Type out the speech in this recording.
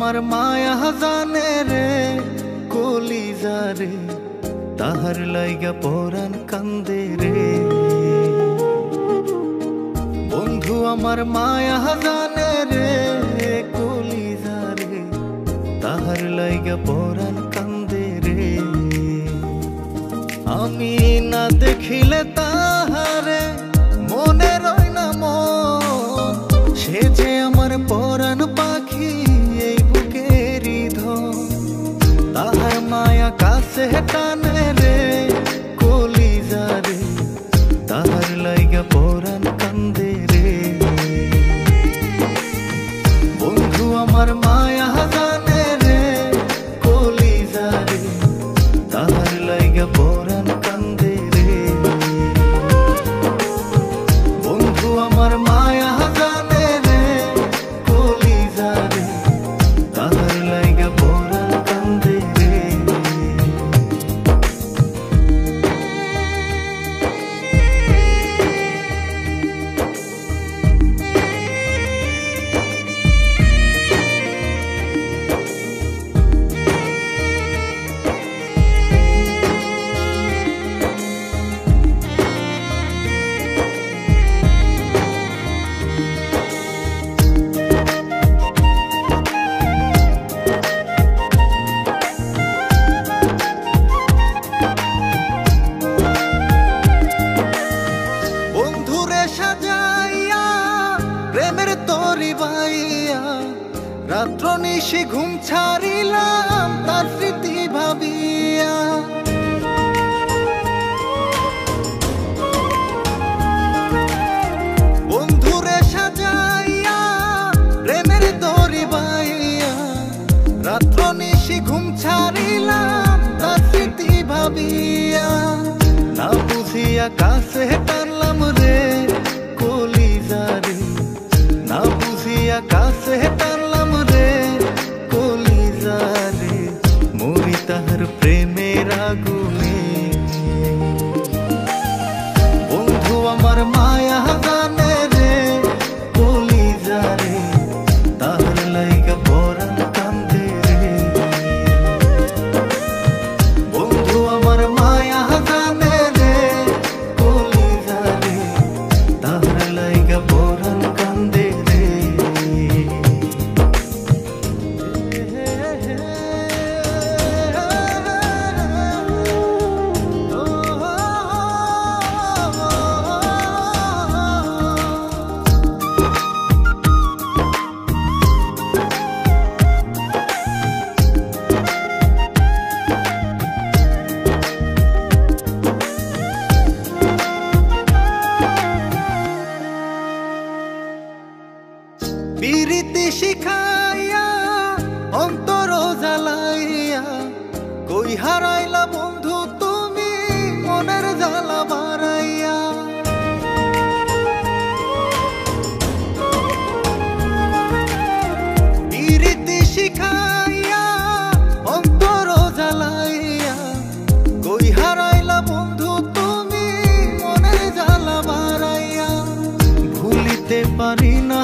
আমার মায়া জানে রে কলিজা রে, তাহার লাইগা পরাণ কান্দে রে। বন্ধু আমার মায়া জানে রে কলিজা রে, তাহার লাইগা পরাণ কান্দে রে। আমি না দেখিলে তাহারে মনে রয় না মন, সে যে আমার পরাণ পাখি এই বুকেরই ধন। তাহার মায়া কাছে টানে রে কলিজা রে, তাহার লাইগা পরাণ কান্দে রে। বন্ধু আমার মায়া জানে রে কলিজা রে, তাহার লাইগা পরাণ কান্দে রে। বন্ধু আমার মায়া জানে রে কলিজা রে, তাহার লাইগা পরাণ কান্দে রে। প্রেমের তরি বাইয়া রাত্র নিশি ঘুম ছাড়িলাম তার স্মৃতি ভাবিয়া। বন্ধুরে সাজাইয়া প্রেমের তরি বাইয়া রাত্র নিশি ঘুম ছাড়িলাম তার স্মৃতি ভাবিয়া। না বুঝিয়া কাছে টানলাম রে কলিজা রে, না বুঝিয়া কাছে টানলাম রে কলিজা রে। মরি তাহার প্রেমের আগুনে। বন্ধু আমার মায়া জানে রে কলিজা রে, তাহার লাইগা পরাণ কান্দে রে। বন্ধু আমার মায়া জানে রে কলিজা রে, তাহার লাইগা পরাণ কান্দে রে। পিরিতি শিখাইয়া অন্তর জ্বালাইয়া কই হারাইলা বন্ধু তুমি মনের জ্বালা বাড়াইয়া। পিরিতি শিখাইয়া অন্তর জ্বালাইয়া কই হারাইলা বন্ধু তুমি মনের জ্বালা বাড়াইয়া। ভুলিতে পারি না